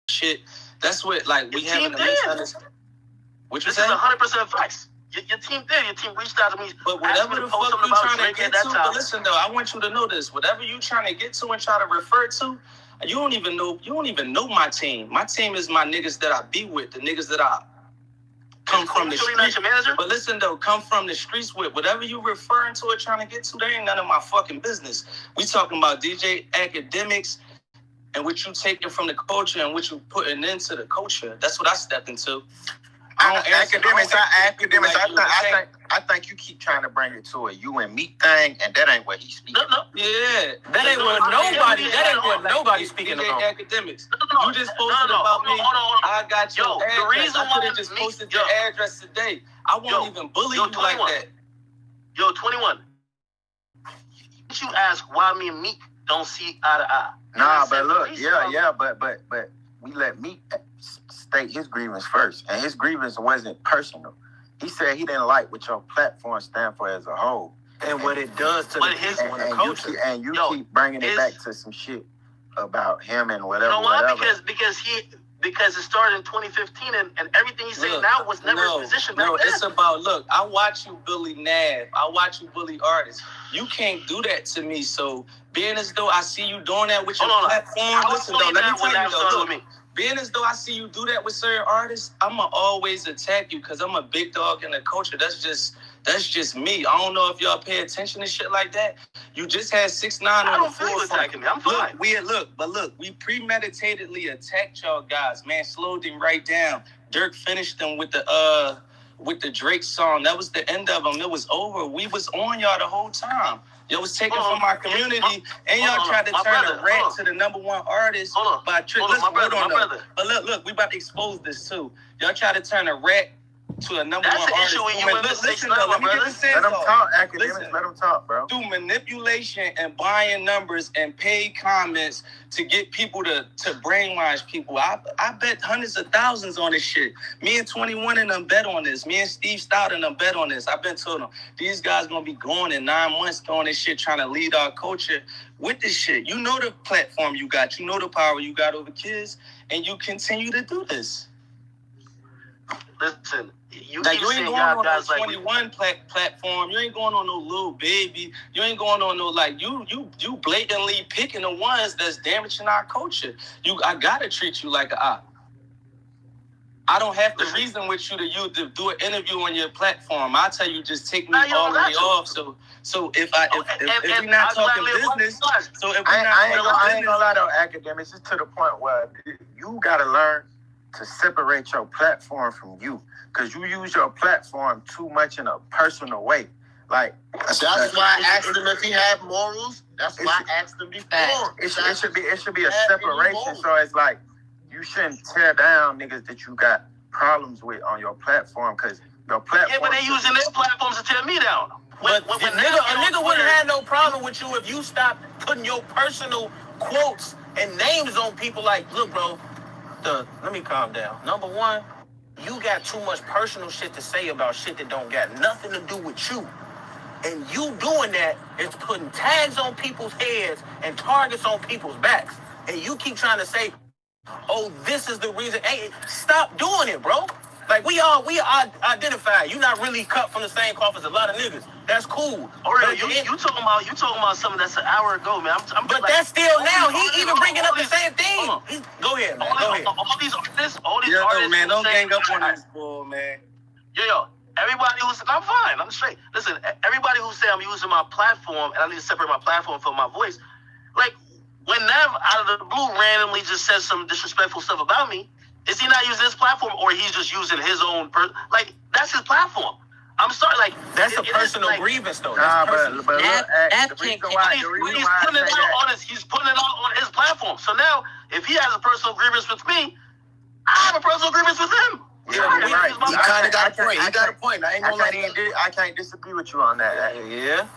shit. That's what like we having a misunderstanding. What you say? This is 100% facts. Your team did. Your team reached out to me. But whatever the fuck you trying to get to, but listen though, I want you to know this. Whatever you trying to get to and try to refer to, you don't even know my team. My team is my niggas that I be with, the niggas that I come from the streets. But listen though, come from the streets with whatever you referring to or trying to get to, there ain't none of my fucking business. We talking about DJ Akademiks and what you taking from the culture and what you putting into the culture. That's what I stepped into. Akademiks, I think you keep trying to bring it to a you and Meek thing, and that ain't what he's speaking. Yeah, that ain't what nobody's speaking about. Akademiks. You just posted about me. I got your address. I could have just posted your address today. I won't even bully you like that. Yo, 21. Did you ask why me and Meek don't see eye to eye? Nah, but look, but we let Meek state his grievance first, and his grievance wasn't personal. He said he didn't like what your platform stand for as a whole, and what it does to the culture. You keep bringing it back to some shit about him and whatever. You know why? Because it started in 2015, and everything he's saying now was never his position back then. It's about, look, I watch you bully Nav. I watch you bully artists. You can't do that to me. So being as though I see you doing that with your platform, listen though, let me tell you though, look, being as though I see you do that with certain artists, I'ma always attack you because I'm a big dog in the culture. That's just me. I don't know if y'all pay attention to shit like that. You just had 6ix9ine on the I don't feel you attacking me. I'm fine. Look, we premeditatedly attacked y'all guys. Man, slowed them right down. Dirk finished them with the Drake song. That was the end of them. It was over. We was on y'all the whole time. Y'all was taken from our community, and y'all tried to turn a rat to the #1 artist by trick. But look, we about to expose this too. Y'all try to turn a rat to a #1 artist. That's the issue when you listen though, let me get this Let them talk, Akademiks. Let them talk, bro. Through manipulation and buying numbers and paid comments to get people to brainwash people. I bet hundreds of thousands on this shit. Me and 21 and them bet on this. Me and Steve Stout and them bet on this. I've been told them these guys gonna be going in 9 months doing this shit, trying to lead our culture with this shit. You know the platform you got. You know the power you got over kids, and you continue to do this. Listen, you ain't going on no 21 platform. You ain't going on no Lil Baby. You ain't going on no you blatantly picking the ones that's damaging our culture. I gotta treat you like an op. I don't have to reason with you to do an interview on your platform. I tell you, just take me all the way off. So if we're not talking business, I ain't gonna lie though, Akademiks. It's to the point where you gotta learn to separate your platform from you, because you use your platform too much in a personal way. Like that's why I asked him if he had morals. That's why I asked him before. It should be a separation. So it's like you shouldn't tear down niggas that you got problems with on your platform, because your platform. Yeah, but they using their platforms to tear me down. A nigga wouldn't have no problem with you if you stopped putting your personal quotes and names on people. Like, look, bro. Let me calm down. Number one, you got too much personal shit to say about shit that don't got nothing to do with you. And you doing that is putting tags on people's heads and targets on people's backs. And you keep trying to say, oh, this is the reason. Hey, stop doing it, bro. Like, we identify. You not really cut from the same cloth as a lot of niggas. That's cool. You talking about something that's an hour ago, man. But like, that's still now. He even bringing up the same thing. Go ahead, man. Go ahead. All these artists, man, don't gang up on this bull, man. Yo, everybody who's, I'm fine. I'm straight. Listen, everybody who say I'm using my platform and I need to separate my platform from my voice, like when Nav out of the blue randomly just says some disrespectful stuff about me, is he not using his platform, or he's just using his own like that's his platform? I'm sorry, like that's a personal grievance, though. But he's putting it out on his platform. So now, if he has a personal grievance with me, I have a personal grievance with him. Yeah, right. He kind of got a point. He got a point. I can't disagree with you on that. Yeah.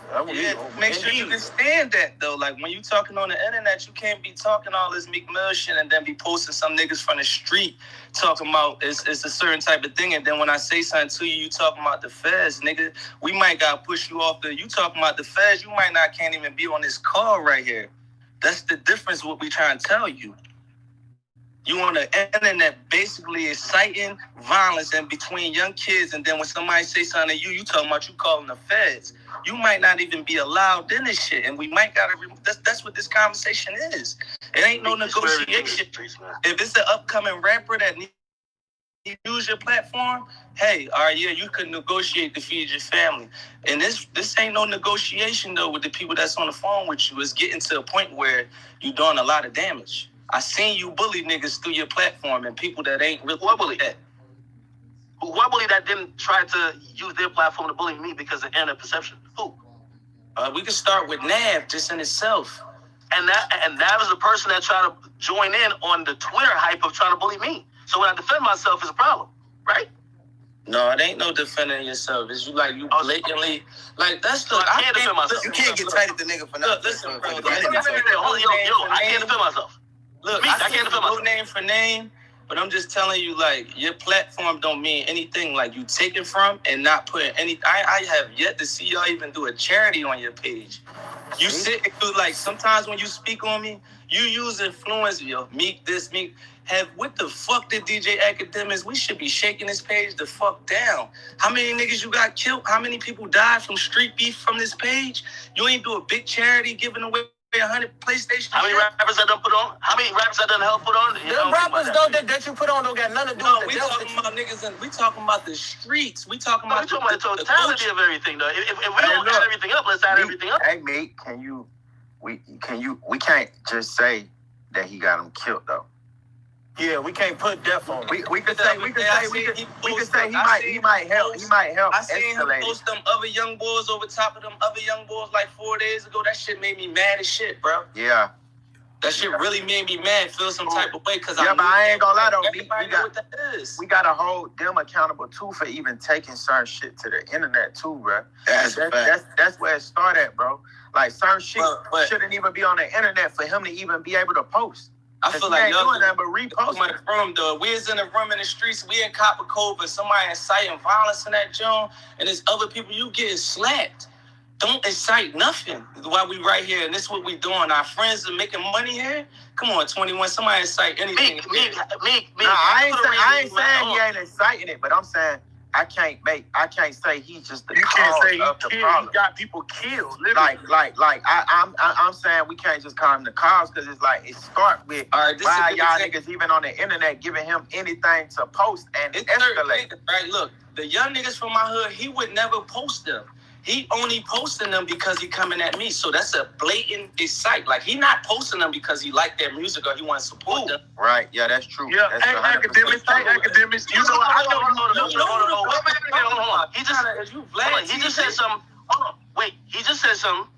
Make sure you can stand that though. Like when you talking on the internet, you can't be talking all this Meek Mill shit and then be posting some niggas from the street talking about it's a certain type of thing. And then when I say something to you, you talking about the feds, nigga. We might gotta push you off you talking about the feds. You might not can't even be on this call right here. That's the difference. What we trying to tell you. You on the internet basically inciting violence in between young kids, and then when somebody say something to you, you talking about you calling the feds. You might not even be allowed in this shit, and we might gotta. That's what this conversation is. It ain't no negotiation. If it's an upcoming rapper that needs to use your platform, hey, all right, yeah, you could negotiate to feed your family. And this ain't no negotiation though with the people that's on the phone with you. It's getting to a point where you're doing a lot of damage. I seen you bully niggas through your platform and people that ain't really bully that. Who I bully that didn't try to use their platform to bully me because of internet perception? Who? We can start with Nav just in itself. And Nav is the person that tried to join in on the Twitter hype of trying to bully me. So when I defend myself, it's a problem, right? No, it ain't no defending yourself. It's you blatantly like that's the. I can't defend myself. You can't get tight at the nigga for nothing. Listen, bro. I can't defend myself. Look, Meek, I can't defend myself. No name for name, but I'm just telling you, like, your platform don't mean anything. Like, you taking from and not putting any. I have yet to see y'all even do a charity on your page. You sit and do, like, sometimes when you speak on me, you use influence, Meek this, Meek. What the fuck did DJ Akademiks? We should be shaking this page the fuck down. How many niggas you got killed? How many people died from street beef from this page? You ain't do a big charity giving away 100 PlayStation. How many rappers I done put on? How many rappers I done help put on? The rappers though that you put on don't got nothing to do with we talking about niggas and we talking about the streets. We talking about the totality of everything though. If we don't add everything up, let's add everything up. Hey Meek, we can't just say that he got him killed though. Yeah, we can't put death on him. We could say he might help I seen him escalate. post them other young boys over top of them other young boys like 4 days ago. That shit made me mad as shit, bro. Yeah. That shit really made me mad, feel some type of way, because but I ain't gonna lie though, we gotta hold them accountable too for even taking certain shit to the internet too, bro. That's where it started, bro. Like certain shit shouldn't even be on the internet for him to even be able to post. I feel like y'all doing that, but repost my room, though. We is in the room in the streets. We in Copper Cove, and somebody inciting violence in that joint, and there's other people you getting slapped. Don't incite nothing while we right here, and this is what we doing. Our friends are making money here. Come on, 21. Somebody incite anything. Meek. Nah, I ain't saying he ain't inciting it, but I'm saying I can't say he's just the cause of the problem. He got people killed. Literally. I'm saying we can't just call him the cause because it's like it start with why y'all niggas even on the internet giving him anything to post and escalate. Right, look, the young niggas from my hood, he would never post them. He only posting them because he coming at me. So that's a blatant incite. Like, he not posting them because he like their music or he want to support them. Right, yeah, that's true. Yeah, that's Akademiks. You know, hold on. He just said something. Hold on. Wait, he just said something.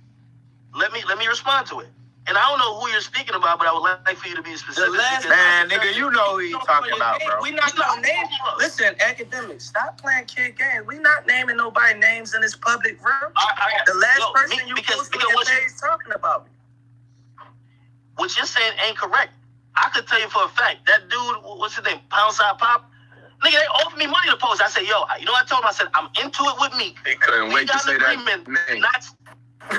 Let me respond to it. And I don't know who you're speaking about, but I would like for you to be specific. Man, nigga, you know who he's talking about, bro. We not gonna name. Listen, Akademiks, stop playing kid games. We not naming nobody names in this public room. The last person you posted on your page talking about me. What you're saying ain't correct. I could tell you for a fact, that dude, what's his name, Pound Side Pop, nigga, they offered me money to post. I said, yo, you know what I told him? I said, I'm into it with me. He couldn't wait to say that name. Bro,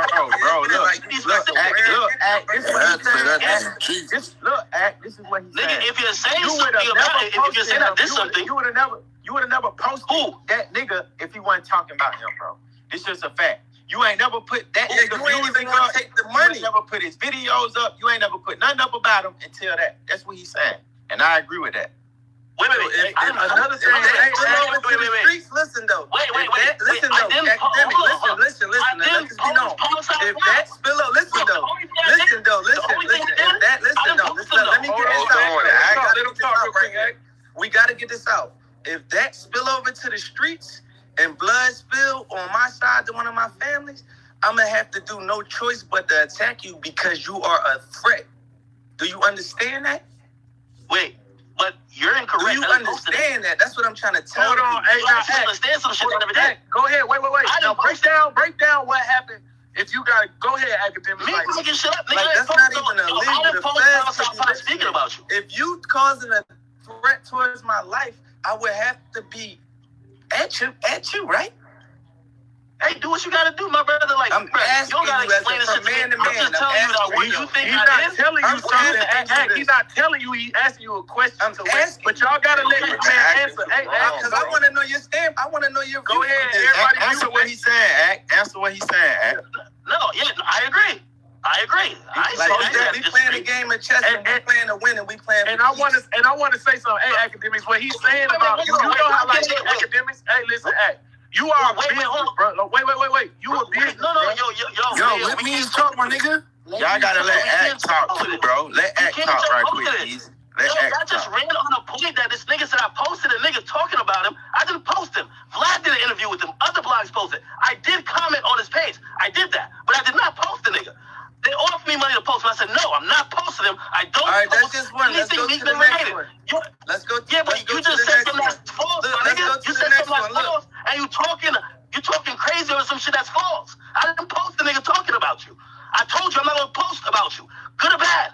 this is what he said. Nigga, if you're saying something about it, if you're saying that this something, you would have never posted that nigga if he wasn't talking about him, bro. It's just a fact. You ain't never put that nigga music up. Take the money. You ain't never put his videos up. You ain't never put nothing up about him until that. That's what he's saying, and I agree with that. Wait. Another thing. Listen though. Wait. Listen though. Listen. Let this be known. If that spill out, listen though. Let me get this out. We gotta get this out. If that spill over to the streets and blood spill on my side to one of my families, I'm gonna have to do no choice but to attack you because you are a threat. Do you understand that? Wait. But you're incorrect. Do you understand that? That's what I'm trying to tell you. Hold on. Hey, now, understand some shit every day. Go ahead. Wait. Now, break down what happened. If you got go ahead, Akademiks. Me making shit up. Like, that's not even a legal defense. Speaking about you. If you causing a threat towards my life, I would have to be at you, right? Hey, do what you gotta do, my brother. Like, I'm bro, you asking don't gotta you as explain a this shit to me. man to I'm man. just I'm telling you that asking what you. you think He's I not did. telling you I'm something. asking you He's not telling you. He's asking you a question. I'm asking But y'all gotta let this man answer. Hey, because I want to know your stand. I want to know your view. Go ahead, everybody. Answer what he's saying, Act. Answer what he's saying, Act. No, yeah, I agree. I agree. We playing a game of chess and we playing to win and we playing. And I want to say something. Hey, Academics, what he's saying about you. You know how like Academics. Hey, listen, Act. You are a business, bro. Wait. You a business. No, Yo, let me talk, my nigga. Y'all gotta let Act talk too, bro. Let Act talk right quick, please. Let Act I just ran on a point that this nigga said I posted a nigga talking about him. I didn't post him. Vlad did an interview with him. Other blogs posted. I did comment on his page. I did that. But I did not post the nigga. They offered me money to post him. I said, no, I'm not posting him. I don't post that's just one. Let's go to the next one. Let's go. Yeah, but you just said something that's false, my nigga. You said something that's false, and you talking crazy over some shit that's false. I didn't post the nigga talking about you. I told you I'm not gonna post about you, good or bad.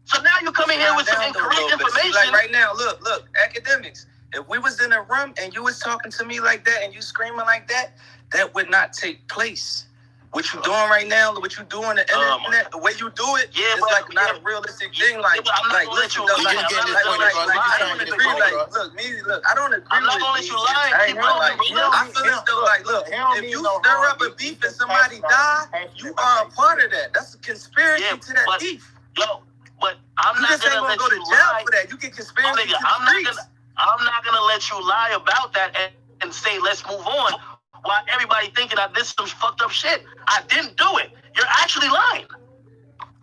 So now you come in here with some incorrect information. Like right now, look, Academics. If we was in a room and you was talking to me like that and you screaming like that, that would not take place. What you doing right now, what you doing on the internet, the way you do it, is like not a realistic thing. Like, listen, though, look, I don't agree I'm not gonna let you lie. I feel as though, like, look, if you stir up a beef and somebody die, you are a part of that. That's a conspiracy to that beef. Yo, but I'm not gonna let go to you jail lie for that. You get conspiracy to the streets. I'm not gonna let you lie about that and say let's move on. While everybody thinking that this is some fucked up shit. I didn't do it. You're actually lying.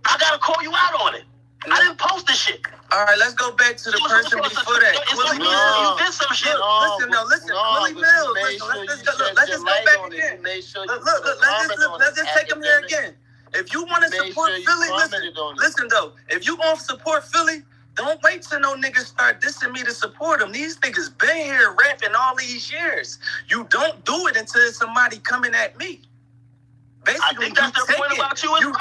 I gotta call you out on it. I didn't post this shit. All right, let's go back to the person before that. You did some shit. Listen. Willie Mills. Let's just go back again. Let's just take him here again. If you want to support Philly, listen though. If you gonna support Philly, don't wait till no niggas start dissing me to support them. These niggas been here rapping all these years. You don't do it until somebody coming at me. Basically, I think that's the point about you as well.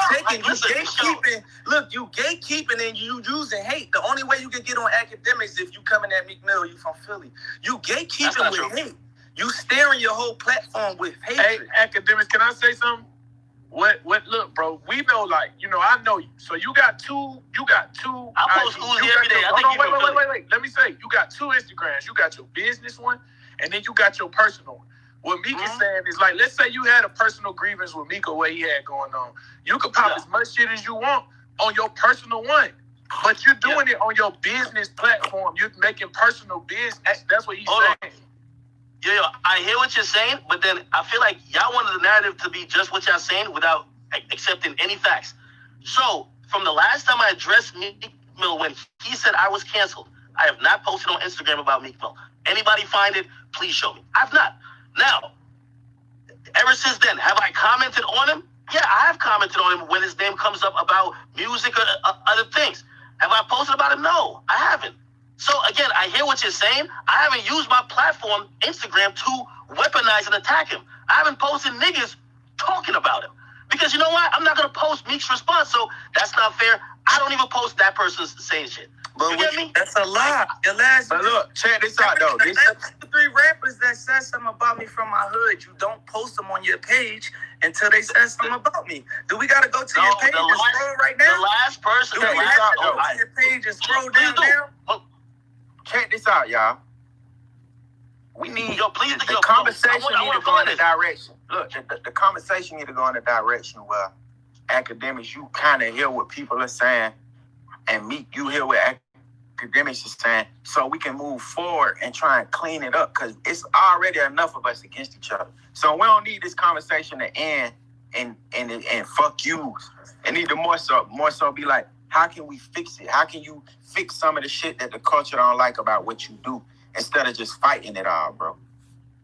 You gatekeeping and you using hate. The only way you can get on Academics is if you coming at Meek Mill, you from Philly. You gatekeeping with hate. You staring your whole platform with hatred. Hey, Academics, can I say something? Look, bro, we know, like, I know you. So you got two. I post Uzi every day. Wait. Let me say, you got two Instagrams. You got your business one, and then you got your personal one. What Meek is saying is, like, let's say you had a personal grievance with Meek or what he had going on. You can pop as much shit as you want on your personal one. But you're doing it on your business platform. You're making personal business. That's what he's saying. Yo, I hear what you're saying, but then I feel like y'all wanted the narrative to be just what y'all saying without accepting any facts. So, from the last time I addressed Meek Mill when he said I was canceled, I have not posted on Instagram about Meek Mill. Anybody find it, please show me. I've not. Now, ever since then, have I commented on him? Yeah, I have commented on him when his name comes up about music or other things. Have I posted about him? No, I haven't. So, again, I hear what you're saying. I haven't used my platform, Instagram, to weaponize and attack him. I haven't posted niggas talking about him. Because you know what? I'm not going to post Meek's response, so that's not fair. I don't even post that person's saying shit. But you get me? That's a lie. But look, check this out, though. The 3 rappers that said something about me from my hood, you don't post them on your page until they said something about me. Do we got to go to your page and scroll right now? The last person. Do we have to go to your page and scroll down now? Check this out, y'all. We need the conversation need to go in a direction. Look, the conversation need to go in a direction where Academics, you kind of hear what people are saying, and Meek, you hear what Academics is saying, so we can move forward and try and clean it up, because it's already enough of us against each other. So we don't need this conversation to end and fuck you. It need to more so be like, how can we fix it? How can you fix some of the shit that the culture don't like about what you do instead of just fighting it all, bro?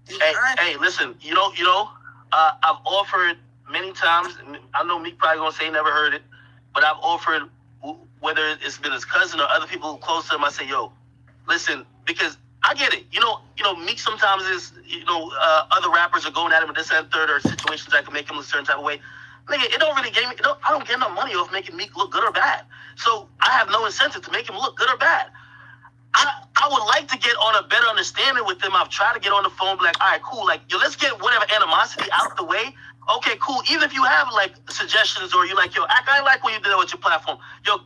Hey, listen, I've offered many times. I know Meek probably gonna say he never heard it, but I've offered, whether it's been his cousin or other people close to him, I say, yo, listen, because I get it. Meek sometimes is, other rappers are going at him in this and third, or situations that can make him a certain type of way. Nigga, it don't really give me. I don't get no money off making Meek look good or bad. So I have no incentive to make him look good or bad. I would like to get on a better understanding with them. I've tried to get on the phone, like, all right, cool, like, yo, let's get whatever animosity out the way. Okay, cool. Even if you have like suggestions or you like, yo, I like what you did with your platform. Yo,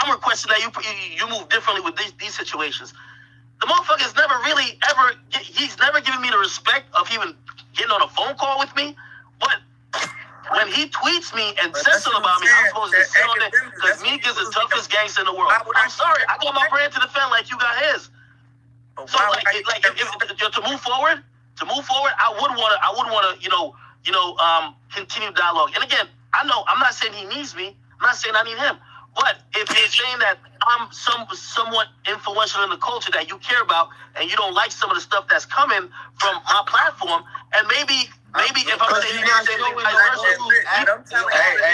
I'm requesting that you move differently with these situations. The motherfucker's never really ever, he's never given me the respect of even getting on a phone call with me. But when he tweets me and says something about me, I'm supposed to sit on it because Meek is the toughest gangster in the world. I'm sorry, I got my brand to defend like you got his. So if to move forward, I would want to, continue dialogue. And again, I know I'm not saying he needs me. I'm not saying I need him. But if you're saying that I'm somewhat influential in the culture that you care about, and you don't like some of the stuff that's coming from my platform, and maybe if I'm saying hey,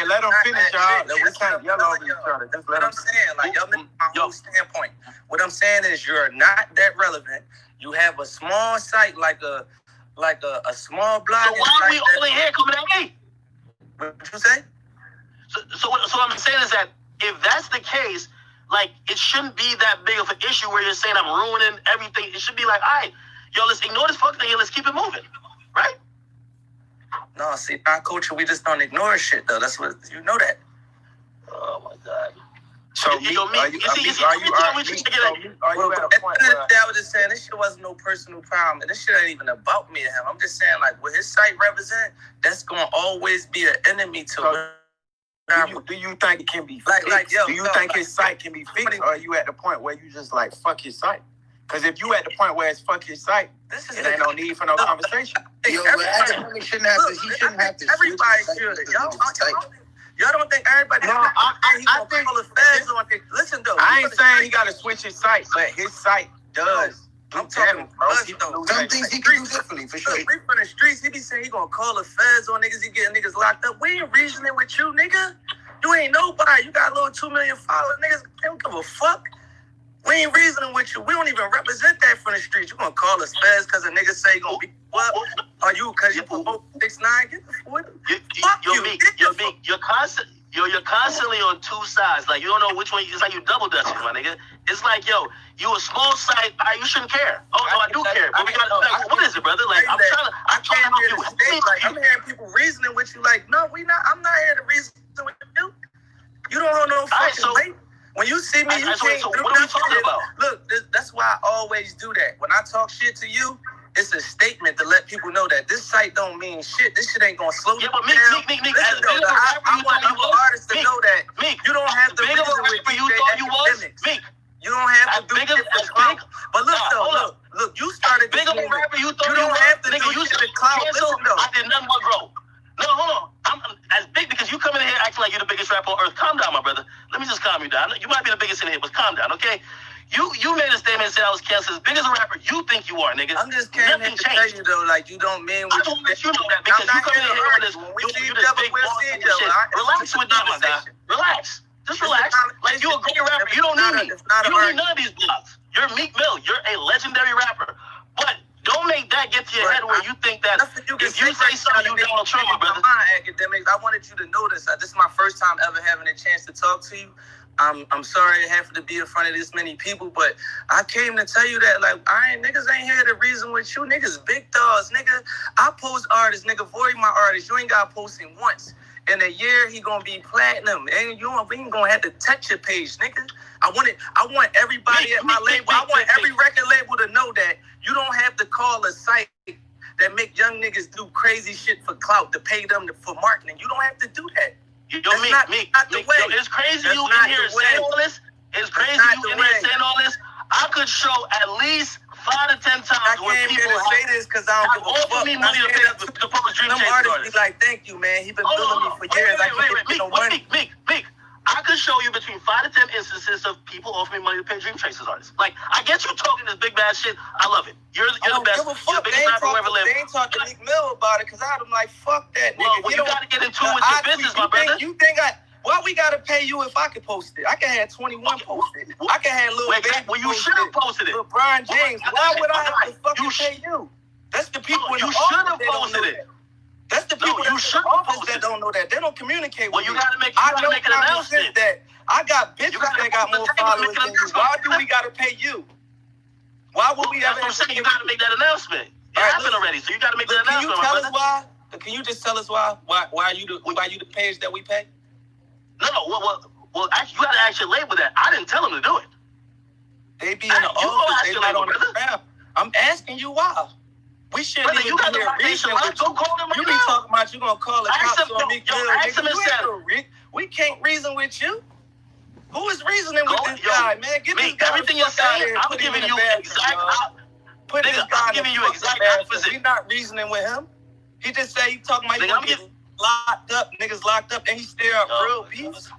let them finish, y'all. We can't yell over each other. Just let them saying, like, my whole standpoint. What I'm saying is, you're not that relevant. You have a small site, like a small blog. So why are we only here coming at me? What you say? So what I'm saying is that if that's the case, like, it shouldn't be that big of an issue where you're saying I'm ruining everything. It should be like, all right, yo, let's ignore this fuck thing and let's keep it moving, right? No, see, our culture, we just don't ignore shit, though. That's what, you know that. Oh, my God. So, are you at a point where... I was just saying, this shit wasn't no personal problem. And this shit ain't even about me and him. I'm just saying, like, what his site represent, that's going to always be an enemy to him. Do you think it can be fixed? Do you think his site can be fixed, or are you at the point where you just like fuck his site? Because if you at the point where it's fuck his site, it ain't no need for no conversation. Everybody shouldn't have to. He shouldn't have to. Everybody should. Y'all don't think everybody? No, I think. Listen though, I ain't saying he got to switch his site, but his site does. I'm talking some things he can do differently, for sure. We from the streets, he be saying he gonna call the feds on niggas, he getting niggas locked up. We ain't reasoning with you, nigga. You ain't nobody. You got a little 2 million followers, niggas. They don't give a fuck. We ain't reasoning with you. We don't even represent that from the streets. You gonna call us feds because a nigga say you gonna be what? Are you because you put 6'9"? Get the fuck you. You're constantly on two sides. Like, you don't know which one. It's like you double dutching, my nigga. It's like, yo, you a small site. You shouldn't care. Oh no, I do care. But we got like, what is it, brother? Like, I'm trying to help you. I'm hearing people reasoning with you. Like, no, we not. I'm not here to reason with you. You don't hold no fucking weight. When you see me, you can't do what are we talking about? Look, that's why I always do that. When I talk shit to you, it's a statement to let people know that this site don't mean shit. This shit ain't gonna slow you down. Meek, listen, though, I want other artists to know that you don't have to reason with Akademiks. You don't have to do it for clout. But look, though, look, you started this movement. You don't have to do it for clout. Listen, though. I did nothing but grow. No, hold on. I'm as big because you coming in here acting like you're the biggest rapper on earth. Calm down, my brother. Let me just calm you down. You might be the biggest in here, but calm down, okay? You made a statement and said I was canceled. As big as a rapper you think you are, nigga. I'm just can't to tell you, though, like, you don't mean what you think. You know that because you come in here on this, you this big boss and shit. Relax with that, my guy. Relax. Just relax. Like, you a great rapper. You don't need me. You don't need none of these blocks. You're Meek Mill. You're a legendary rapper. But don't make that get to your head where you think that if you say something, you Donald Trump, my brother. Akademiks, I wanted you to know this. This is my first time ever having a chance to talk to you. I'm sorry it happened to be in front of this many people, but I came to tell you that, like, niggas ain't here to reason with you. Niggas big dogs, nigga. I post artists, nigga. Void my artist. You ain't got to post him once. In a year, he gonna be platinum, and you ain't gonna have to touch your page, nigga. I want everybody at my label. I want every record label to know that you don't have to call a site that make young niggas do crazy shit for clout to pay them for marketing. You don't have to do that. Meek, it's crazy you in here saying all this. It's crazy you in here saying all this. I could show at least 5 to 10 times where people say this because I don't give a fuck. Me money to publish Dream Chasers artists be like, thank you, man. He been billing me for years. I can't get no money. Meek. I could show you between 5 to 10 instances of people offering me money to pay Dream Chasers artists. Like, I get you talking this big bad shit. I love it. You're the best. You're the biggest rapper who ever lived. They ain't talking to Meek Mill about it because I'm like, fuck that nigga. Well, you gotta get into it with your business, my brother. You think why we gotta pay you if I could post it? I can have 21 posted. I can have Lil Baby. Well, you should have posted it. LeBron James. Why would I have to fucking pay you? That's the people in the office. You should have posted it. That's the people in the office that don't know that. They don't communicate with me. Well, you gotta make an announcement. That I got bitches that got more followers than you. Why do we gotta pay you? Why would we ever? That's what I'm saying. You got to make that announcement. It happened already, so you got to make that announcement. Can you tell us why? Can you just tell us why you the page that we pay? No. Well, actually, you got to ask your label that. I didn't tell them to do it. They be in the office. They not on the ground. I'm asking you why. We shouldn't even be here reasoning with you. Go call them right You be talking about you gonna call the cops on Meek. We can't reason with you. Who is reasoning with this guy, man? Give this guy everything you're saying. I'm giving you exact. Put this guy in the exact opposite. We not reasoning with him. He just said he talking about niggas locked up, and he still up real peace.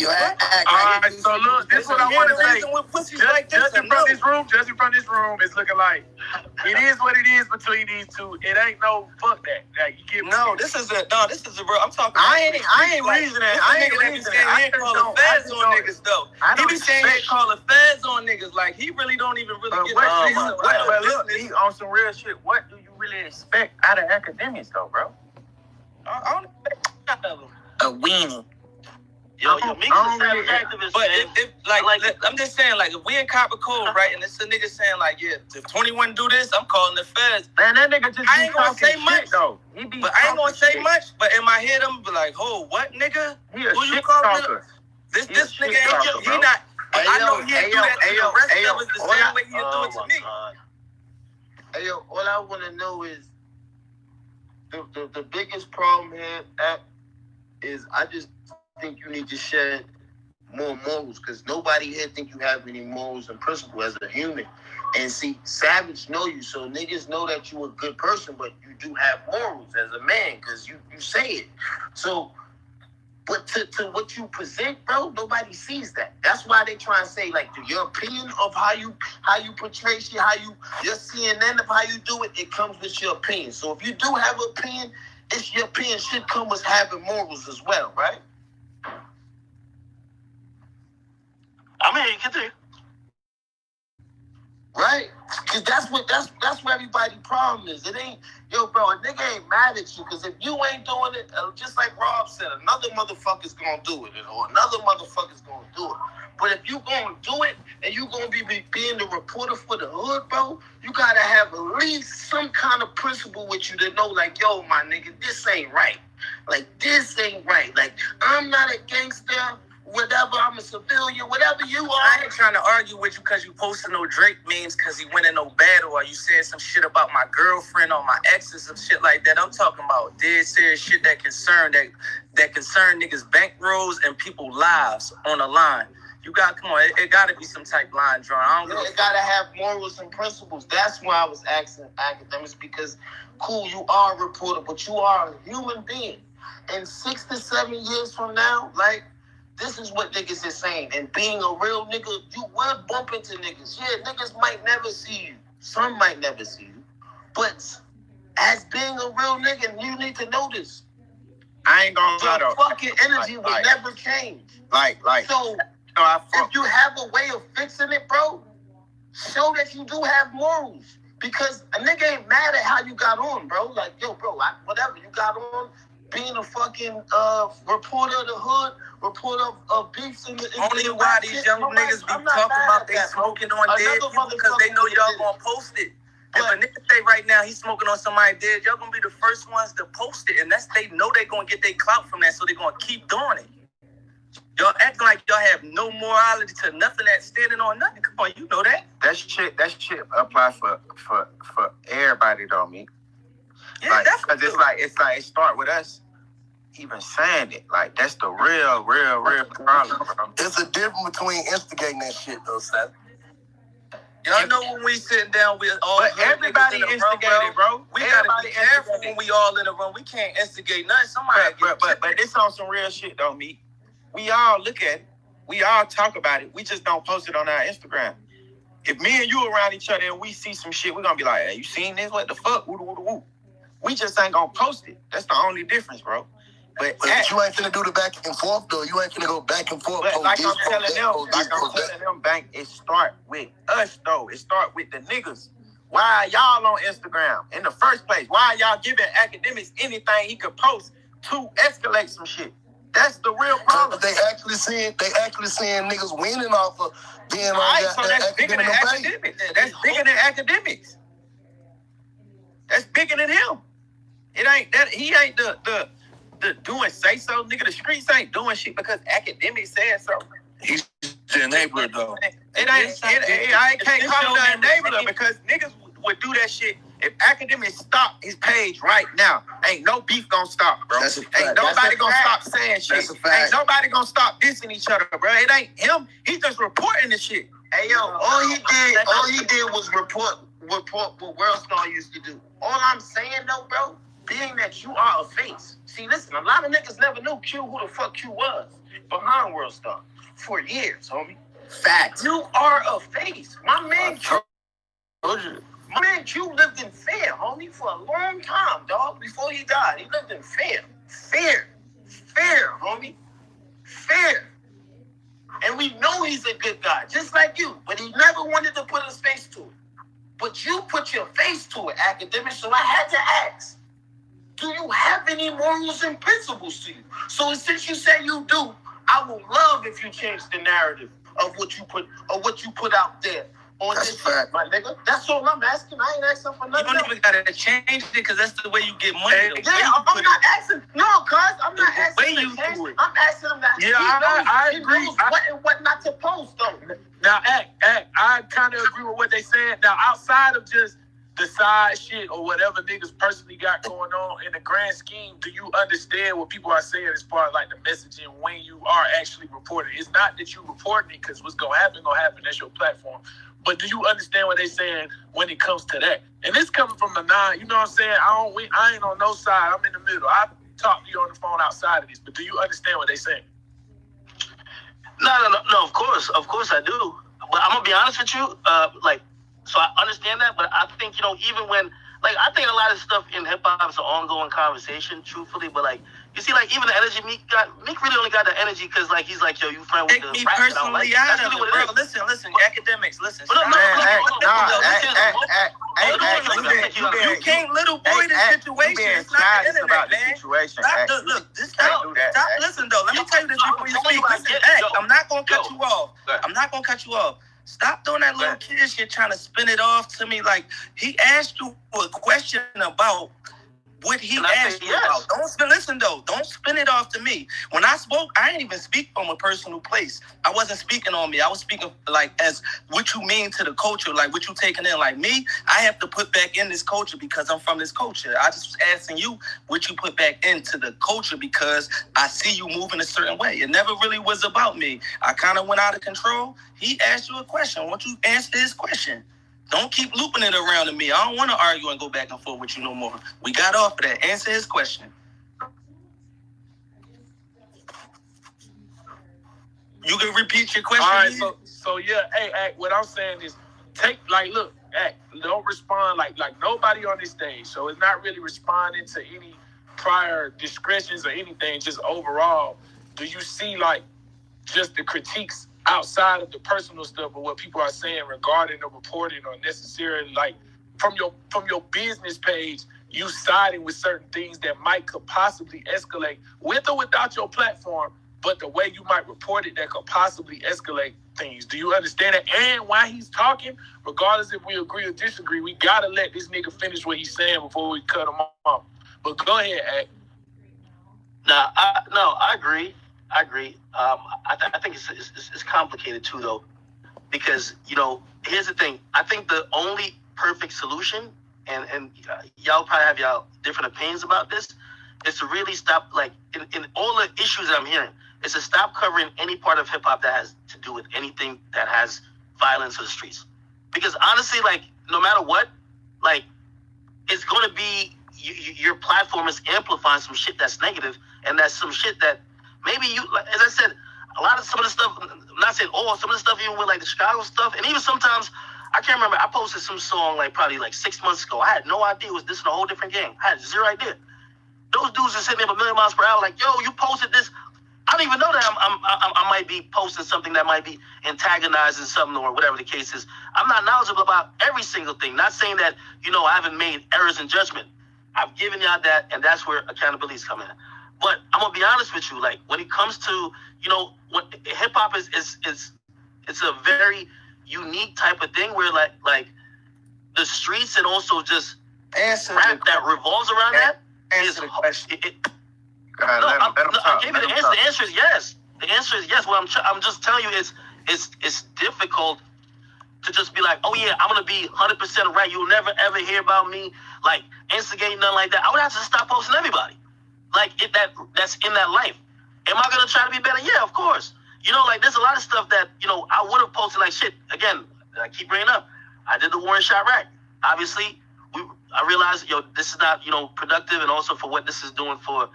All right, so look, this is what I want to say. Judging from this room, it's looking like it is what it is between these two. It ain't no fuck that. Like, you get this is a real. I'm talking. I ain't reasoning. I ain't call the feds on niggas though. He be saying he call the feds on niggas. Like he really don't even really get. But look, he on some real shit. What do you really expect out of Akademiks though, bro? I don't expect none of them. A weenie. Yo, Meek is a savage activist, but man. if I'm just saying, like, if we in Copper Code, right, and it's a nigga saying, like, yeah, if 21 do this, I'm calling the feds. Man, that nigga just I ain't gonna say much, though. I ain't gonna say much, but in my head, I'm be like, oh, what, nigga? He a who you shit calling? talker. This nigga ain't, he not, I know he'll do that to the rest of us the same way he'll do it to me. Hey, yo, all I want to know is the biggest problem here is I just think you need to shed more morals because nobody here think you have any morals and principles as a human. And see, Savage know you, so niggas know that you a good person, but you do have morals as a man because you say it. So, but to what you present, bro, nobody sees that. That's why they try and say, like, your opinion of how you portray shit, your CNN of how you do it, it comes with your opinion. So if you do have an opinion, it's your opinion should come with having morals as well, right? I mean, continue. Right? Because that's where everybody's problem is. It ain't, yo, bro, a nigga ain't mad at you because if you ain't doing it, just like Rob said, another motherfucker's gonna do it, or another motherfucker's gonna do it. But if you gonna do it and you gonna be being the reporter for the hood, bro, you gotta have at least some kind of principle with you to know, like, yo, my nigga, this ain't right. Like, this ain't right. Like, I'm not a gangster. Whatever, I'm a civilian, whatever you are. I ain't trying to argue with you because you posted no Drake memes because he went in no battle or you said some shit about my girlfriend or my exes and shit like that. I'm talking about dead serious shit that concern niggas' bankrolls and people's lives on the line. You got, come on, it got to be some type line drawing. It got to have morals and principles. That's why I was asking Akademiks because, cool, you are a reporter, but you are a human being. And 6 to 7 years from now, like, this is what niggas is saying. And being a real nigga, you will bump into niggas. Yeah, niggas might never see you. Some might never see you. But as being a real nigga, you need to know this. I ain't gonna lie though. Your fucking energy will never change. So, if you have a way of fixing it, bro, show that you do have morals. Because a nigga ain't mad at how you got on, bro. Like, yo, bro, whatever, you got on being a fucking reporter of the hood, reporter of beefs in the only why these young niggas be talking about they smoking on dead people because they know y'all gonna post it. If a nigga say right now he's smoking on somebody dead, y'all gonna be the first ones to post it, and they know they gonna get their clout from that, so they gonna keep doing it. Y'all acting like y'all have no morality to nothing that's standing on nothing. Come on, you know that. That shit apply for everybody though, Meek. Yeah, like, because it's like it start with us even saying it. Like, that's the real problem, bro. It's a difference between instigating that shit, though, Seth. Y'all know when we sitting down, we all. But everybody instigated, bro. We gotta be careful when we all in the room. We can't instigate nothing. Somebody. But this on some real shit, though, Meek. We all look at it. We all talk about it. We just don't post it on our Instagram. If me and you around each other and we see some shit, we're gonna be like, hey, you seen this? What the fuck? Woo. We just ain't gonna post it. That's the only difference, bro. But you ain't finna do the back and forth, though. You ain't finna go back and forth. But like I'm telling them, Bank, it start with us, though. It start with the niggas. Why are y'all on Instagram in the first place? Why are y'all giving Akademiks anything he could post to escalate some shit? That's the real problem. They actually seeing niggas winning off of being on that. So that's bigger than academics. That's bigger than academics. That's bigger than him. It ain't that he ain't the doing say so, nigga. The streets ain't doing shit because academics said so. He's the enabler though. I can't call him the enabler because niggas would do that shit. If academics stop his page right now, ain't no beef gonna stop, bro. That's a fact. Ain't nobody gonna stop saying shit. That's a fact. Ain't nobody gonna stop dissing each other, bro. It ain't him. He's just reporting the shit. Hey yo, all he did was report what Worldstar used to do. All I'm saying though, bro, being that you are a face. See, listen, a lot of niggas never knew Q who the fuck Q was behind Worldstar for years, homie. Facts. You are a face. My man Q lived in fear, homie, for a long time, dog. Before he died, he lived in fear. Fear, homie. Fear. And we know he's a good guy, just like you. But he never wanted to put his face to it. But you put your face to it, academic, so I had to ask, do you have any morals and principles to you? So since you say you do, I would love if you change the narrative of what you put out there. That's fact, my nigga. That's all I'm asking. I ain't asking for nothing. You don't even gotta change it because that's the way you get money. I'm not asking. No, cuz I'm not asking him to change it. I'm asking him that. Yeah, I agree. He knows what and what not to post though. Now, I kind of agree with what they saying. Now, outside of just the side shit or whatever niggas personally got going on, in the grand scheme, do you understand what people are saying as far as like the messaging when you are actually reporting? It's not that you reporting it because what's gonna happen. That's your platform. But do you understand what they're saying when it comes to that? And this coming from the you know what I'm saying? I ain't on no side. I'm in the middle. I talk to you on the phone outside of this, but do you understand what they're saying? No, of course I do. But I'm gonna be honest with you, so I understand that, but I think, even when, I think a lot of stuff in hip hop is an ongoing conversation, truthfully, but you see, even the energy Meek really only got the energy because, he's like, yo, you friend with the me personally out of it, bro. Listen, academics, listen. You can't little boy this situation. It's not the internet, man. Stop. Listen, though. Let me tell you this before you speak. Listen, I'm not gonna cut you off. Stop doing that little kid shit, trying to spin it off to me like he asked you a question about what he asked you about. Don't spin it off to me. When I spoke, I didn't even speak from a personal place. I wasn't speaking on me. I was speaking as what you mean to the culture, what you taking in. Like me, I have to put back in this culture because I'm from this culture. I just was asking you what you put back into the culture because I see you moving a certain way. It never really was about me. I kind of went out of control. He asked you a question. Why don't you answer his question? Don't keep looping it around to me. I don't want to argue and go back and forth with you no more. We got off of that. Answer his question. You can repeat your question. All right, so yeah, hey, what I'm saying is don't respond like nobody on this stage. So it's not really responding to any prior discretions or anything, just overall. Do you see just the critiques outside of the personal stuff or what people are saying regarding the reporting or necessarily from your business page, you siding with certain things that could possibly escalate with or without your platform, but the way you might report it that could possibly escalate things. Do you understand that? And while he's talking, regardless if we agree or disagree, we gotta let this nigga finish what he's saying before we cut him off. But go ahead, Ak. I agree. I think it's complicated too, though, because here's the thing. I think the only perfect solution, and y'all probably have y'all different opinions about this, is to really stop in all the issues that I'm hearing. Is to stop covering any part of hip hop that has to do with anything that has violence in the streets, because honestly, no matter what, it's gonna be your platform is amplifying some shit that's negative, and that's some shit that. Maybe you, as I said, some of the stuff, I'm not saying all, some of the stuff even with the Chicago stuff, and even sometimes, I can't remember, I posted some song probably 6 months ago. I had no idea it was this in a whole different game. I had zero idea. Those dudes are sitting there 1,000,000 miles per hour yo, you posted this. I don't even know that I might be posting something that might be antagonizing something or whatever the case is. I'm not knowledgeable about every single thing. Not saying that, I haven't made errors in judgment. I've given y'all that, and that's where accountability's coming in. But I'm gonna be honest with you, like when it comes to, hip hop is it's a very unique type of thing where like the streets and also just rap that revolves around that is the question. I gave you the answer. The answer is yes. The answer is yes. Well, I'm just telling you, it's difficult to just be like, oh yeah, I'm gonna be 100% right. You'll never ever hear about me like instigating nothing like that. I would have to stop posting everybody. Like that's in that life. Am I gonna try to be better? Yeah, of course. Like there's a lot of stuff that I would have posted like shit. Again, I keep bringing up. I did the Warren Shot Rack. Obviously, I realized this is not productive, and also for what this is doing for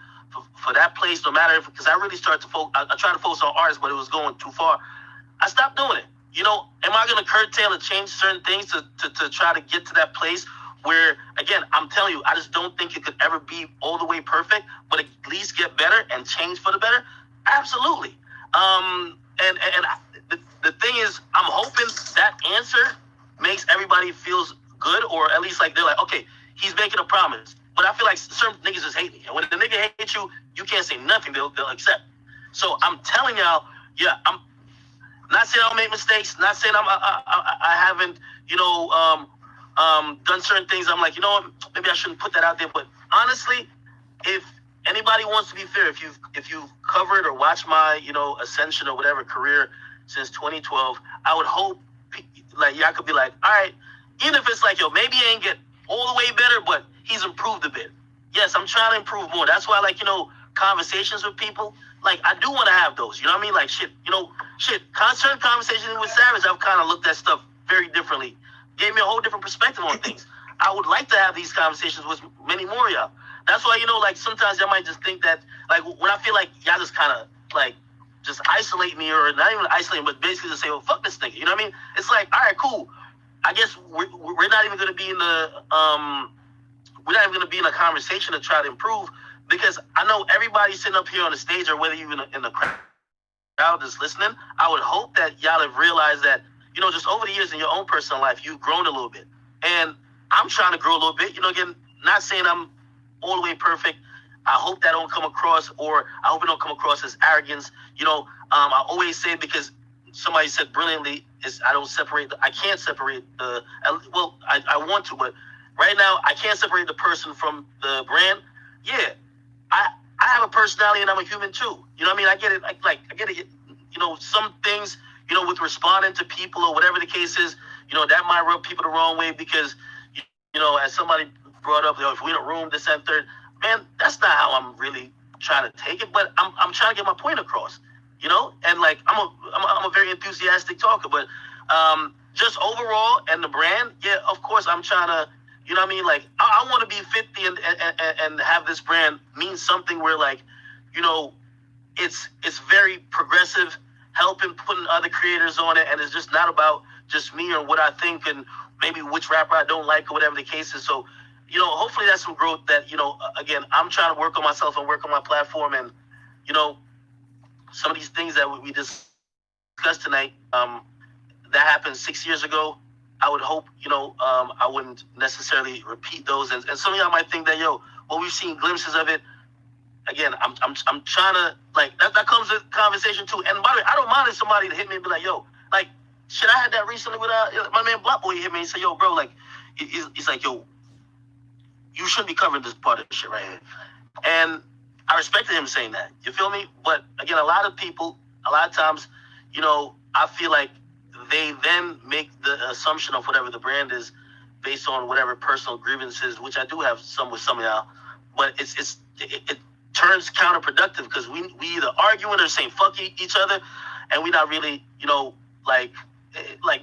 that place. No matter because I really started to focus. I tried to focus on artists, but it was going too far. I stopped doing it. Am I gonna curtail and change certain things to try to get to that place? Where, again, I'm telling you, I just don't think it could ever be all the way perfect, but at least get better and change for the better. Absolutely. The thing is, I'm hoping that answer makes everybody feels good, or at least like they're like, okay, he's making a promise. But I feel like certain niggas just hate me. And when the nigga hates you, you can't say nothing. They'll accept. So I'm telling y'all, yeah, I'm not saying I don't make mistakes. Not saying I haven't, done certain things. I'm like, maybe I shouldn't put that out there. But honestly, if anybody wants to be fair, if you've covered or watched my, ascension or whatever career since 2012, I would hope like y'all could be like, all right, even if it's like, maybe he ain't get all the way better, but he's improved a bit. Yes, I'm trying to improve more. That's why, like, conversations with people, like, I do want to have those. You know what I mean? Like, certain conversations with Savage, I've kind of looked at stuff very differently. Gave me a whole different perspective on things. I would like to have these conversations with many more of y'all. That's why, like, sometimes y'all might just think that, like, when I feel like y'all just kind of, like, just isolate me, or not even isolate me, but basically just say, well, fuck this nigga. You know what I mean? It's like, all right, cool. I guess we're not even going to be in the, we're not even going to be in a conversation to try to improve, because I know everybody sitting up here on the stage, or whether you're in the crowd that's listening, I would hope that y'all have realized that, just over the years in your own personal life, you've grown a little bit. And I'm trying to grow a little bit. Again, not saying I'm all the way perfect. I hope that don't come across, or I hope it don't come across as arrogance. I always say, because somebody said brilliantly, is I can't separate the, well, I want to, but right now I can't separate the person from the brand. Yeah, I have a personality and I'm a human too. You know what I mean? I get it. I get it. Some things, with responding to people or whatever the case is, that might rub people the wrong way, because, as somebody brought up, if we're in a room, this and third, man, that's not how I'm really trying to take it. But I'm trying to get my point across, and like I'm a very enthusiastic talker. But just overall and the brand, yeah, of course I'm trying to, you know what I mean? Like I want to be 50 and have this brand mean something where, like, it's very progressive, helping putting other creators on it, and it's just not about just me or what I think and maybe which rapper I don't like or whatever the case is. So, hopefully that's some growth that, again, I'm trying to work on myself and work on my platform, and, some of these things that we discussed tonight, that happened 6 years ago. I would hope, I wouldn't necessarily repeat those. And some of y'all might think that, well, we've seen glimpses of it. Again, I'm trying to, like, that comes with conversation too. And by the way, I don't mind if somebody to hit me and be like, like, shit, I had that recently with my man Black Boy. He hit me and said, bro, like, he's like, you shouldn't be covering this part of this shit right here. And I respected him saying that. You feel me? But again, a lot of people, a lot of times, I feel like they then make the assumption of whatever the brand is based on whatever personal grievances, which I do have some with some of y'all. But it turns counterproductive, because we either arguing or saying fuck each other, and we not really, like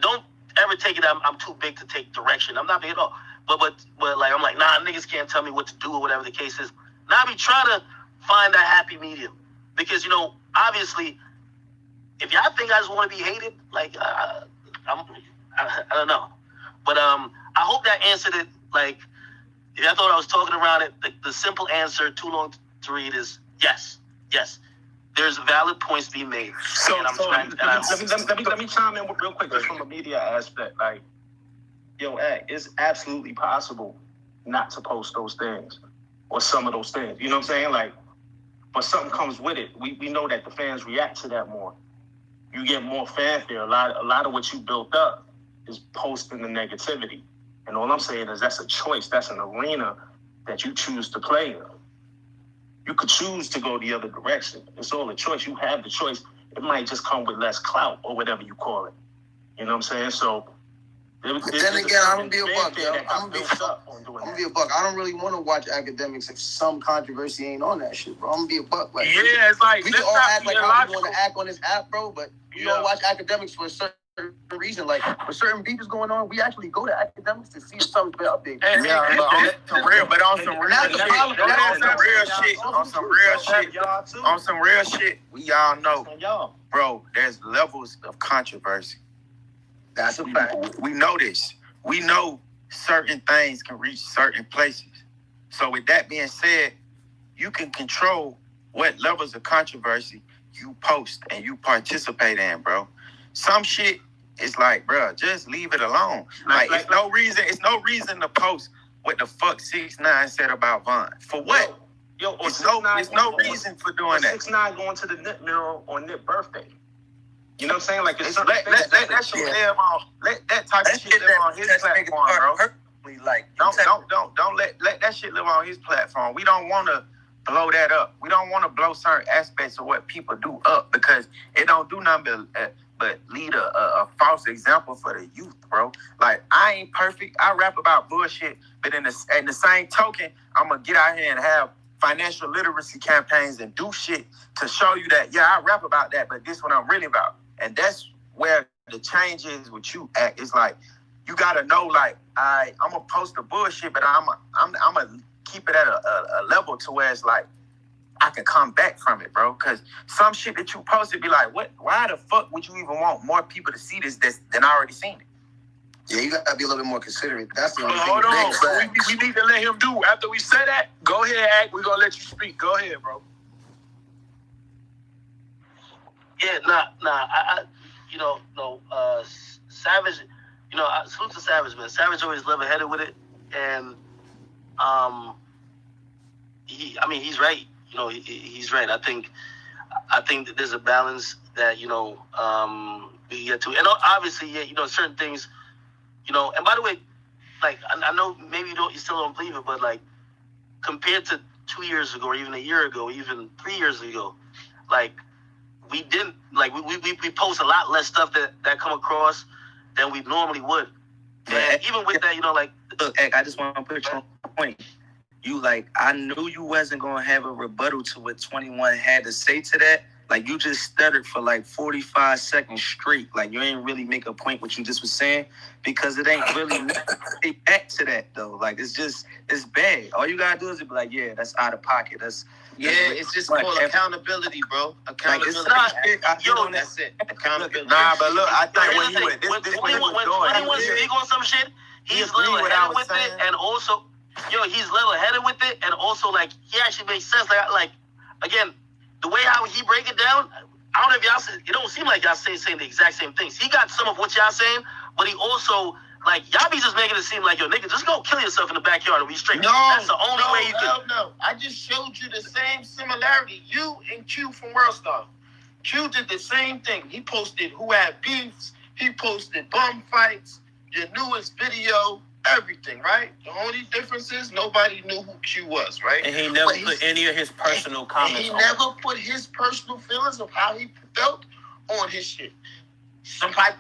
don't ever take it. I'm too big to take direction. I'm not big at all. But like, I'm like, nah, niggas can't tell me what to do or whatever the case is. Now I be trying to find that happy medium, because obviously, if y'all think I just want to be hated, like I don't know. But I hope that answered it. Like, if I thought I was talking around it, the simple answer, too long to read, is yes. There's valid points to be made. So, and let me chime in real quick, just from a media aspect. Like, it's absolutely possible not to post those things or some of those things. You know what I'm saying? Like, but something comes with it. We know that the fans react to that more. You get more fanfare. A lot of what you built up is posting the negativity. And all I'm saying is that's a choice. That's an arena that you choose to play in. You could choose to go the other direction. It's all a choice. You have the choice. It might just come with less clout or whatever you call it. You know what I'm saying? So, then again, I'm gonna be a buck, yo. I'm gonna be a buck. I don't really want to watch Academics if some controversy ain't on that shit, bro. I'm gonna be a buck. Like, yeah, it's like we can all act like how we want to act on this app, bro. But you don't watch Academics for a certain reason. Like, when certain beef is going on, we actually go to Academics to see if something's been updated. On some real shit, we all know, bro, there's levels of controversy. That's a fact. We know this. We know certain things can reach certain places. So with that being said, you can control what levels of controversy you post and you participate in, bro. Some shit is like, bro, just leave it alone. It's no reason to post what the fuck 6ix9ine said about Von. For what? It's no reason for doing that. 6ix9ine going to the Nip mural on Nip birthday. You know what I'm saying? Like, let that shit live on. Let that type of shit live on his platform, bro. Like, don't let that shit live on his platform. We don't want to blow that up. We don't want to blow certain aspects of what people do up because it don't do nothing but lead a false example for the youth, bro. Like, I ain't perfect. I rap about bullshit, but in the same token, I'm gonna get out here and have financial literacy campaigns and do shit to show you that, yeah, I rap about that, but this what I'm really about. And that's where the change is with you at. It's like, you gotta know, like, I'm gonna post the bullshit, but I'm gonna keep it at a level to where it's like, I can come back from it, bro. Cause some shit that you posted be like, what? Why the fuck would you even want more people to see this than already seen it? Yeah, you gotta be a little bit more considerate. That's the only thing. Hold on. We need to let him do. After we say that, go ahead, Act. We're gonna let you speak. Go ahead, bro. Yeah, Savage, salute to Savage, man. Savage always level-headed with it, and he's right. He's right. I think that there's a balance that we get to, and obviously, yeah, certain things, And by the way, like, I know maybe you still don't believe it, but like, compared to 2 years ago, or even a year ago, even 3 years ago, like, we didn't, like, we post a lot less stuff that come across than we normally would. Yeah. And even with that, like... Look, I just want to put you on point. You, like, I knew you wasn't going to have a rebuttal to what 21 had to say to that. Like, you just stuttered for, like, 45 seconds straight. Like, you ain't really make a point what you just was saying because it ain't really back to that, though. Like, it's bad. All you got to do is be like, yeah, that's out of pocket. It's just called accountability, bro. Accountability. Like, that's it. Accountability. Nah, but look, I think when speak on some shit, he's level-headed with it, and also, he's level-headed with it, and also, like, he actually makes sense. Like, again, the way how he break it down, I don't know if y'all say, it don't seem like y'all saying the exact same things. He got some of what y'all saying, but he also, like, y'all be just making it seem like, nigga, just go kill yourself in the backyard and be straight. That's the only way you can. No. I just showed you the same similarity. You and Q from Worldstar. Q did the same thing. He posted who had beefs. He posted bum fights. Your newest video. Everything, right? The only difference is nobody knew who Q was, right? And he never put any of his personal comments on. He never put his personal feelings of how he felt on his shit. Somebody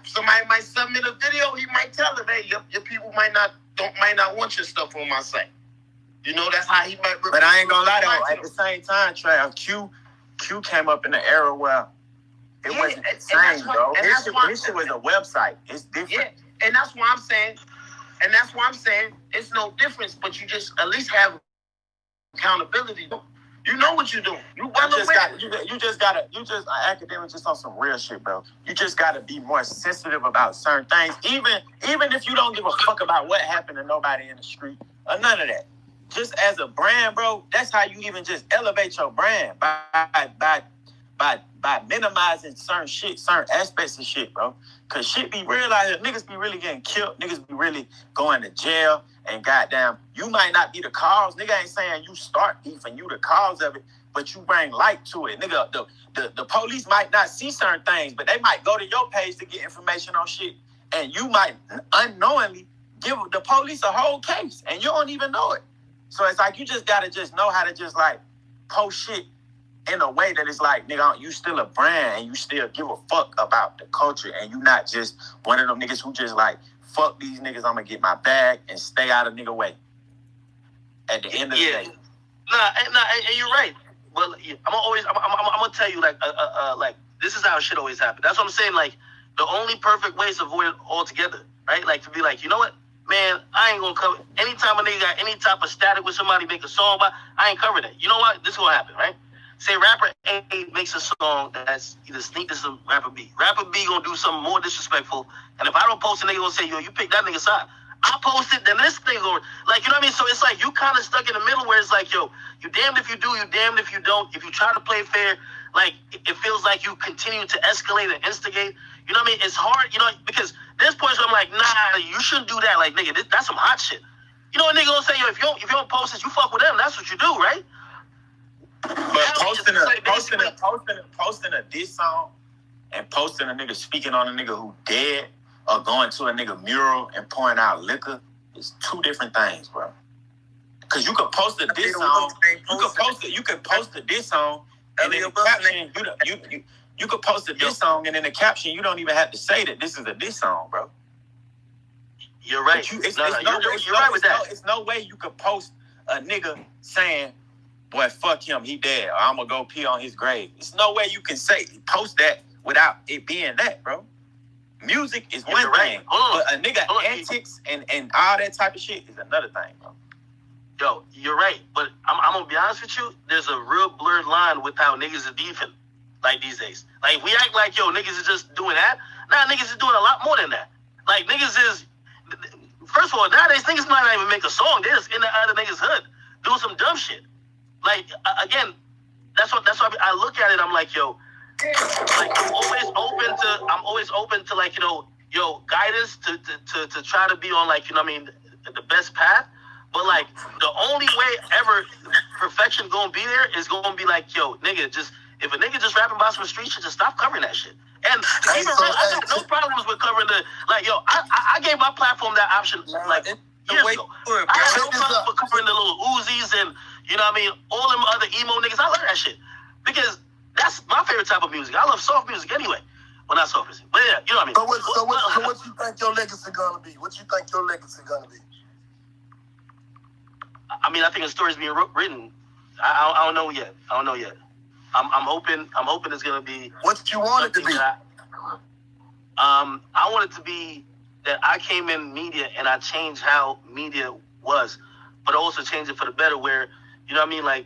might submit a video, he might tell him, hey, your people might not want your stuff on my site. That's how he might. But I ain't gonna lie though. At the same time, Trav, Q came up in the era where it wasn't the same, bro. His shit was a website. It's different. Yeah, and that's why I'm saying it's no difference, but you just at least have accountability. You know what you're doing. Academics just on some real shit, bro. You just gotta be more sensitive about certain things. Even if you don't give a fuck about what happened to nobody in the street or none of that. Just as a brand, bro, that's how you even just elevate your brand by minimizing certain aspects of shit, bro. Cause shit be real out here. Niggas be really getting killed. Niggas be really going to jail. And goddamn, you might not be the cause. Nigga ain't saying you start beef and you the cause of it. but you bring light to it. Nigga, the police might not see certain things, but they might go to your page to get information on shit. And you might unknowingly give the police a whole case, and you don't even know it. So it's like you just gotta just know how to just like post shit in a way that it's like, nigga, you still a brand and you still give a fuck about the culture, and you not just one of them niggas who just like, fuck these niggas, I'm gonna get my bag and stay out of nigga way. At the end of the day. Nah, and you're right. But I'm gonna tell you like this is how shit always happen. That's what I'm saying. Like the only perfect way is to avoid it altogether, right? Like to be like, you know what, man, I ain't gonna cover. Anytime a nigga got any type of static with somebody make a song about, I ain't covering it. You know what? This is gonna happen, right? Say rapper A makes a song that's either Sneak, this is rapper B. Rapper B gonna do something more disrespectful, and if I don't post, a nigga gonna say, yo, you pick that nigga side. I post it, then this thing going, like, you know what I mean? So it's like you kind of stuck in the middle where it's like, yo, you damned if you do, you damned if you don't. If you try to play fair, like, it feels like you continue to escalate and instigate. You know what I mean? It's hard, you know, because there's points where I'm like, nah, you shouldn't do that. Like, nigga, that's some hot shit. You know what a nigga gonna say, yo, if you don't post this, you fuck with them. That's what you do, right? But posting a diss song and posting a nigga speaking on a nigga who dead or going to a nigga mural and pouring out liquor is two different things, bro. Cause you could post a diss song, you could post a diss song, and in the caption, you could post a diss song, and in the caption, you don't even have to say that this is a diss song, bro. You're right. You're right with that. It's no way you could post a nigga saying, boy, fuck him, he dead, or I'm gonna go pee on his grave. There's no way you can post that without it being that, bro. Music is one thing, but a nigga antics and all that type of shit is another thing, bro. Yo, you're right, but I'm gonna be honest with you. There's a real blurred line with how niggas are beefing, like these days. Like we act like yo niggas is just doing that. Nah, niggas is doing a lot more than that. Like niggas is, first of all, nowadays niggas might not even make a song. They're just in the other niggas' hood doing some dumb shit. Like again, that's why I look at it. I'm like, yo, like I'm always open to like, you know, guidance to try to be on like, you know what I mean, the best path. But like the only way ever perfection gonna be there is gonna be like, yo, nigga, just if a nigga just rapping about some street shit, just stop covering that shit. And to keep it real, I got no problems with covering the like, yo, I gave my platform that option like years ago. I had no problem for covering the little Uzis and you know what I mean, all them other emo niggas. I love that shit because that's my favorite type of music. I love soft music anyway. Well, not soft music, but yeah, you know what I mean. So what you think your legacy gonna be? What you think your legacy gonna be? I mean, I think the story's being written. I don't know yet. I'm hoping it's gonna be. What you want it to be? I want it to be that I came in media and I changed how media was, but also changed it for the better. Where you know what I mean, like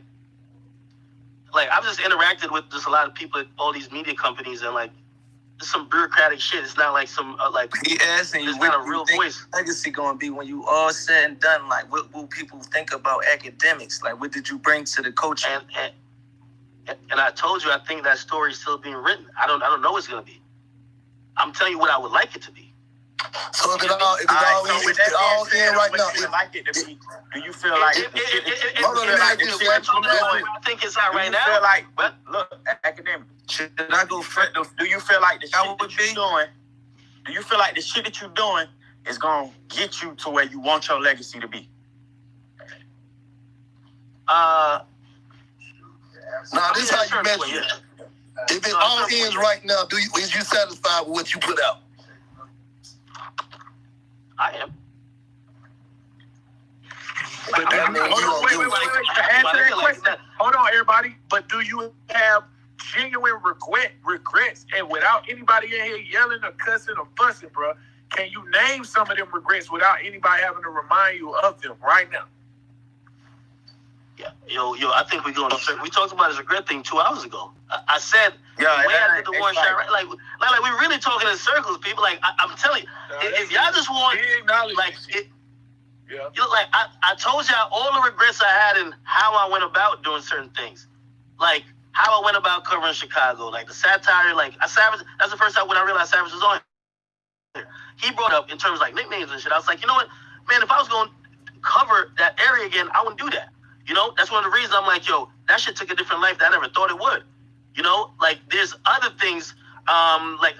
I've just interacted with just a lot of people at all these media companies and like just some bureaucratic shit. It's not like some like he asking you, it's not a real voice. Legacy gonna be when you all said and done. Like what will people think about academics? Like what did you bring to the culture? And I told you I think that story's still being written. I don't know what it's gonna be. I'm telling you what I would like it to be. So if it all in right now, do you feel like I think it's out right now? Feel like, look, academic. Should I go first? Do you feel like the shit that you're doing? Do you feel like the shit that you're doing is gonna get you to where you want your legacy to be? Now this is how you measure it. If it all ends right now, is you satisfied with what you put out? I am. Wait. To answer that question, hold on, everybody. But do you have genuine regrets? And without anybody in here yelling or cussing or fussing, bro, can you name some of them regrets without anybody having to remind you of them right now? Yeah, yo, I think we talked about this regret thing 2 hours ago. I said the way I did the one shot, right? Like we're really talking in circles, people. Like I'm telling you, if y'all just want, like, you know, like I told y'all all the regrets I had and how I went about doing certain things, like how I went about covering Chicago, like the satire, like Savage. That's the first time when I realized Savage was on here. He brought up in terms of like nicknames and shit. I was like, you know what, man, if I was going to cover that area again, I wouldn't do that. You know, that's one of the reasons I'm like, yo, that shit took a different life that I never thought it would. You know, like there's other things, like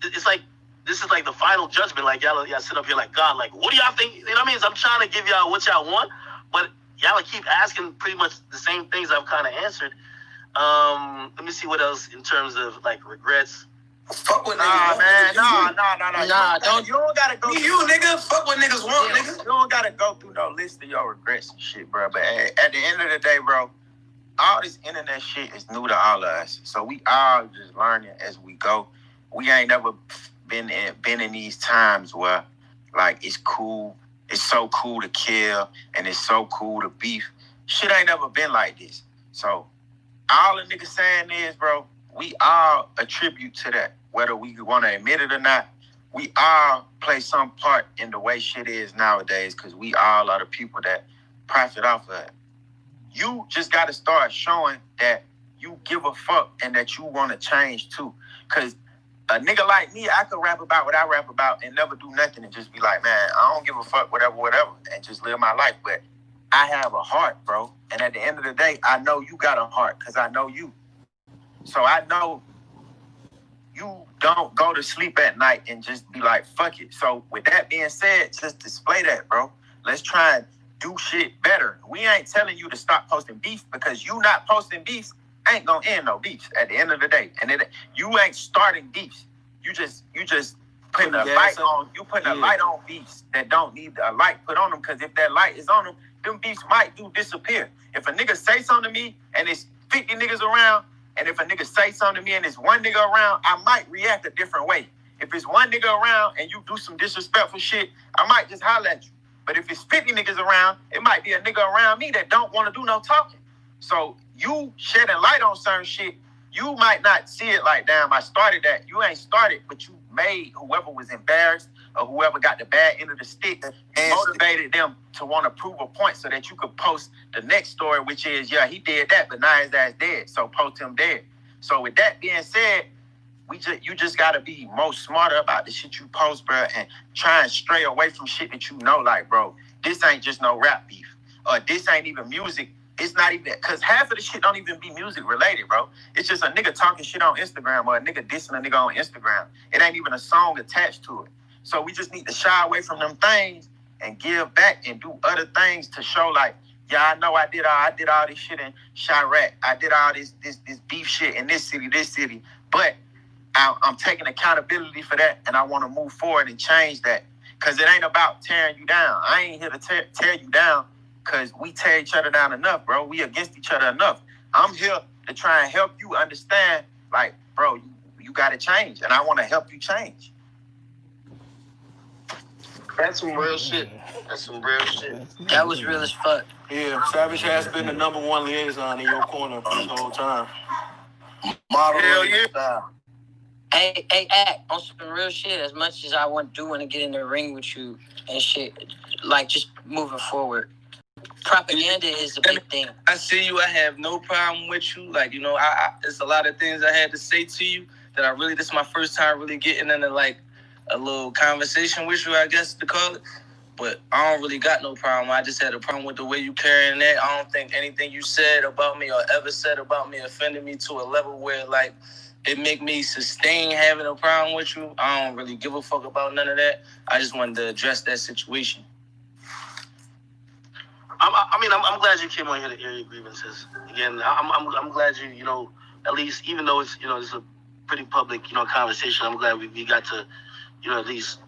it's like this is like the final judgment. Like y'all sit up here like God, like what do y'all think? You know what I mean? So I'm trying to give y'all what y'all want, but y'all keep asking pretty much the same things I've kind of answered. Let me see what else in terms of like regrets. Fuck what Nah, niggas man, want. nah. You don't gotta go. You nigga, fuck what niggas want, nigga. You don't gotta go through no list of your regrets and shit, bro. But at the end of the day, bro, all this internet shit is new to all of us. So we all just learning as we go. We ain't never been in these times where like it's cool. It's so cool to kill and it's so cool to beef. Shit ain't never been like this. So all the niggas saying is, bro, we all attribute to that. Whether we want to admit it or not, we all play some part in the way shit is nowadays because we all are the people that profit off of it. You just got to start showing that you give a fuck and that you want to change too. Because a nigga like me, I could rap about what I rap about and never do nothing and just be like, man, I don't give a fuck, whatever, and just live my life. But I have a heart, bro. And at the end of the day, I know you got a heart because I know you. So I know you don't go to sleep at night and just be like, fuck it. So with that being said, just display that, bro. Let's try and do shit better. We ain't telling you to stop posting beef because you not posting beefs ain't gonna end no beefs at the end of the day. And you ain't starting beefs. You just putting a light on. You putting a light on beefs that don't need a light put on them because if that light is on them beefs might disappear. If a nigga say something to me and it's 50 niggas around, and if a nigga say something to me and it's one nigga around, I might react a different way. If it's one nigga around and you do some disrespectful shit, I might just holler at you. But if it's 50 niggas around, it might be a nigga around me that don't want to do no talking. So you shedding light on certain shit, you might not see it like, damn, I started that. You ain't started, but you made whoever was embarrassed or whoever got the bad end of the stick and motivated them to want to prove a point so that you could post the next story, which is, yeah, he did that, but now his ass dead, so post him dead. So with that being said, you just got to be more smarter about the shit you post, bro, and try and stray away from shit that you know, like, bro, this ain't just no rap beef, or this ain't even music. It's not even, because half of the shit don't even be music related, bro. It's just a nigga talking shit on Instagram or a nigga dissing a nigga on Instagram. It ain't even a song attached to it. So we just need to shy away from them things and give back and do other things to show like, yeah, I know I did all this shit in Chirac. I did all this beef shit in this city, but I'm taking accountability for that and I want to move forward and change that. Because it ain't about tearing you down. I ain't here to tear you down because we tear each other down enough, bro. We against each other enough. I'm here to try and help you understand, like, bro, you got to change and I want to help you change. That's some real shit. That was real as fuck. Yeah, Savage has been the number one liaison in your corner this whole time. Model. Hell yeah. Hey, Act, on some real shit, as much as I want to get in the ring with you and shit, like just moving forward. Propaganda is a big thing. I see you. I have no problem with you. Like, you know, there's a lot of things I had to say to you that this is my first time really getting into like a little conversation with you, I guess to call it. But I don't really got no problem. I just had a problem with the way you carrying that. I don't think anything you said about me or ever said about me offended me to a level where like it make me sustain having a problem with you. I don't really give a fuck about none of that. I just wanted to address that situation. I'm glad you came on here to air your grievances. Again, I'm glad you know, at least even though it's, you know, it's a pretty public, you know, conversation, I'm glad we got to, you know, at least